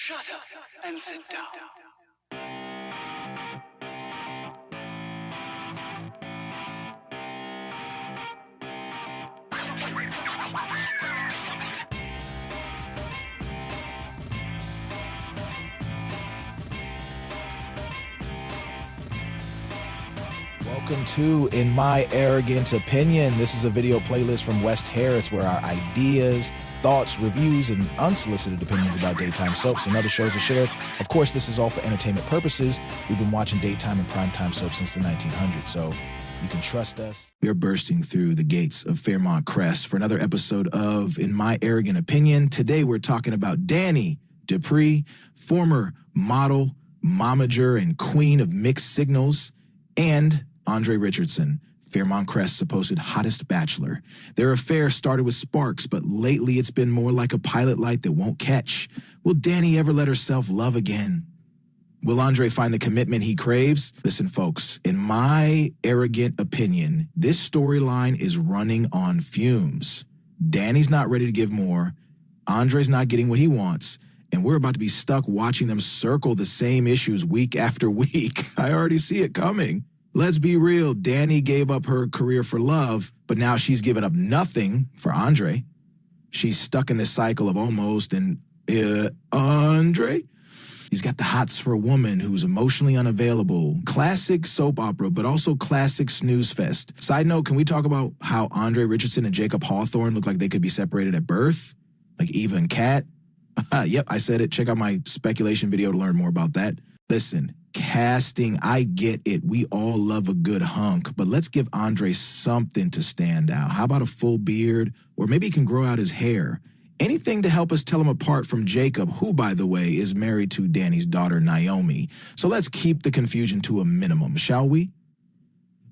Shut up and sit down. Welcome to In My Arrogant Opinion. This is a video playlist from West Harris where our ideas, thoughts, reviews, and unsolicited opinions about daytime soaps and other shows are shared. Of course, this is all for entertainment purposes. We've been watching daytime and primetime soaps since the 1900s, so you can trust us. We are bursting through the gates of Fairmont Crest for another episode of In My Arrogant Opinion. Today, we're talking about Dani Dupree, former model, momager, and queen of mixed signals, and Andre Richardson, Fairmont Crest's supposed hottest bachelor. Their affair started with sparks, but lately it's been more like a pilot light that won't catch. Will Dani ever let herself love again? Will Andre find the commitment he craves? Listen, folks, in my arrogant opinion, this storyline is running on fumes. Dani's not ready to give more. Andre's not getting what he wants. And we're about to be stuck watching them circle the same issues week after week. I already see it coming. Let's be real, Dani gave up her career for love, but now she's given up nothing for Andre. She's stuck in this cycle of almost and Andre? He's got the hots for a woman who's emotionally unavailable. Classic soap opera, but also classic snooze fest. Side note, can we talk about how Andre Richardson and Jacob Hawthorne look like they could be separated at birth? Like Eva and Kat? Yep, I said it. Check out my speculation video to learn more about that. Listen, casting, I get it. We all love a good hunk, but let's give Andre something to stand out. How about a full beard? Or maybe he can grow out his hair. Anything to help us tell him apart from Jacob, who, by the way, is married to Dani's daughter, Naomi. So let's keep the confusion to a minimum, shall we?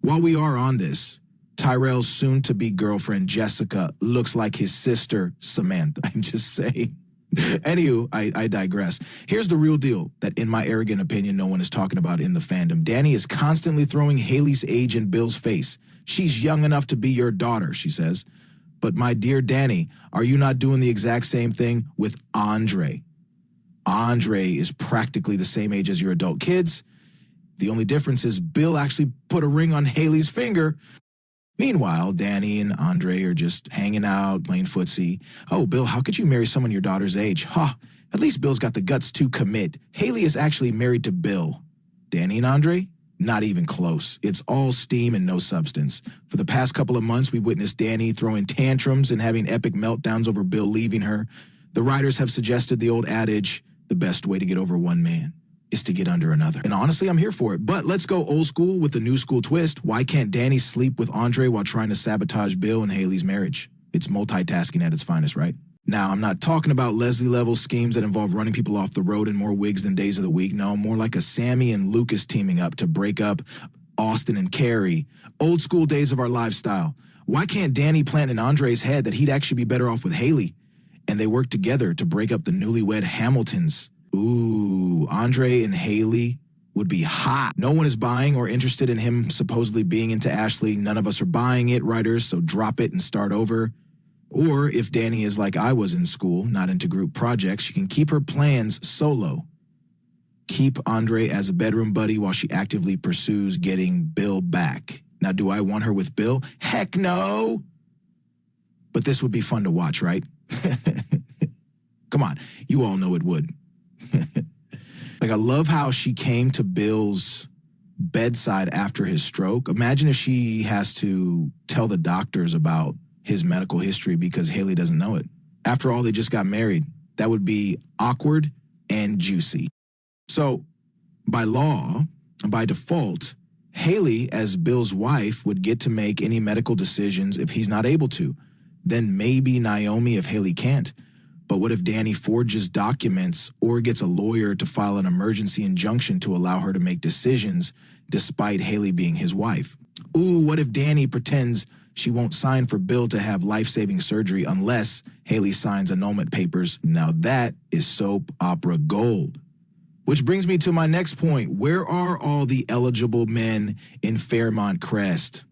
While we are on this, Tyrell's soon-to-be girlfriend, Jessica, looks like his sister, Samantha. I'm just saying. Anywho, I digress. Here's the real deal that, in my arrogant opinion, no one is talking about in the fandom. Dani is constantly throwing Haley's age in Bill's face. She's young enough to be your daughter, she says. But my dear Dani, are you not doing the exact same thing with Andre? Andre is practically the same age as your adult kids. The only difference is Bill actually put a ring on Haley's finger. Meanwhile, Dani and Andre are just hanging out, playing footsie. Oh, Bill, how could you marry someone your daughter's age? Huh, at least Bill's got the guts to commit. Haley is actually married to Bill. Dani and Andre? Not even close. It's all steam and no substance. For the past couple of months, we've witnessed Dani throwing tantrums and having epic meltdowns over Bill leaving her. The writers have suggested the old adage, the best way to get over one man is to get under another. And honestly, I'm here for it. But let's go old school with a new school twist. Why can't Dani sleep with Andre while trying to sabotage Bill and Haley's marriage? It's multitasking at its finest, right? Now, I'm not talking about Leslie-level schemes that involve running people off the road in more wigs than days of the week. No, more like a Sammy and Lucas teaming up to break up Austin and Carrie. Old school days of our lifestyle. Why can't Dani plant in Andre's head that he'd actually be better off with Haley? And they work together to break up the newlywed Hamiltons. Ooh, Andre and Haley would be hot. No one is buying or interested in him supposedly being into Ashley. None of us are buying it, writers, so drop it and start over. Or if Dani is like I was in school, not into group projects, she can keep her plans solo. Keep Andre as a bedroom buddy while she actively pursues getting Bill back. Now, do I want her with Bill? Heck no! But this would be fun to watch, right? Come on, you all know it would. Like, I love how she came to Bill's bedside after his stroke. Imagine if she has to tell the doctors about his medical history because Haley doesn't know it. After all, they just got married. That would be awkward and juicy. So, by law, by default, Haley, as Bill's wife, would get to make any medical decisions if he's not able to. Then maybe Naomi if Haley can't. But what if Dani forges documents or gets a lawyer to file an emergency injunction to allow her to make decisions despite Haley being his wife? Ooh, what if Dani pretends she won't sign for Bill to have life-saving surgery unless Haley signs annulment papers? Now that is soap opera gold. Which brings me to my next point. Where are all the eligible men in Fairmont Crest?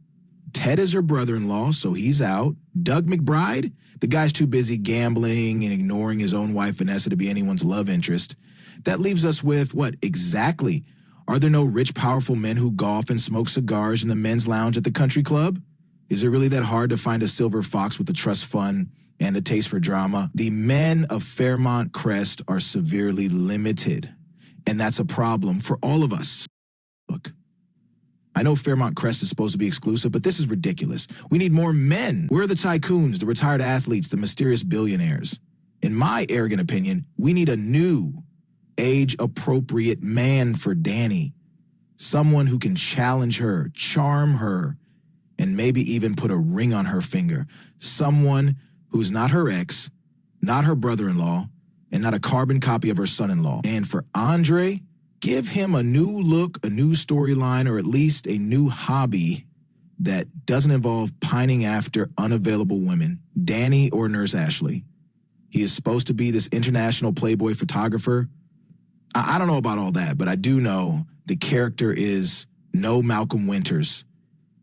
Ted is her brother-in-law, so he's out. Doug McBride, the guy's too busy gambling and ignoring his own wife Vanessa to be anyone's love interest. That leaves us with, what, exactly? Are there no rich, powerful men who golf and smoke cigars in the men's lounge at the country club? Is it really that hard to find a silver fox with a trust fund and a taste for drama? The men of Fairmont Crest are severely limited, and that's a problem for all of us. Look, I know Fairmont Crest is supposed to be exclusive, but this is ridiculous. We need more men. Where are the tycoons, the retired athletes, the mysterious billionaires? In my arrogant opinion, we need a new, age-appropriate man for Dani. Someone who can challenge her, charm her, and maybe even put a ring on her finger. Someone who's not her ex, not her brother-in-law, and not a carbon copy of her son-in-law. And for Andre, give him a new look, a new storyline, or at least a new hobby that doesn't involve pining after unavailable women, Dani or Nurse Ashley. He is supposed to be this international Playboy photographer. I don't know about all that, but I do know the character is no Malcolm Winters.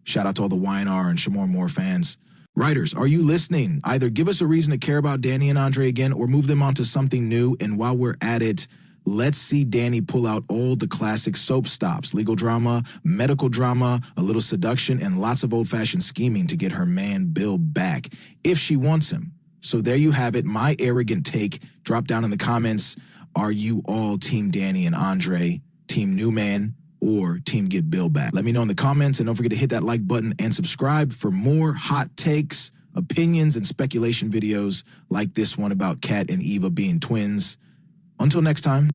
Shout out to all the YNR and Shamor Moore fans. Writers, are you listening? Either give us a reason to care about Dani and Andre again or move them on to something new. And while we're at it, let's see Dani pull out all the classic soap stops, legal drama, medical drama, a little seduction, and lots of old-fashioned scheming to get her man Bill back, if she wants him. So there you have it, my arrogant take. Drop down in the comments. Are you all Team Dani and Andre, Team New Man, or Team Get Bill Back? Let me know in the comments, and don't forget to hit that like button and subscribe for more hot takes, opinions, and speculation videos like this one about Kat and Eva being twins. Until next time.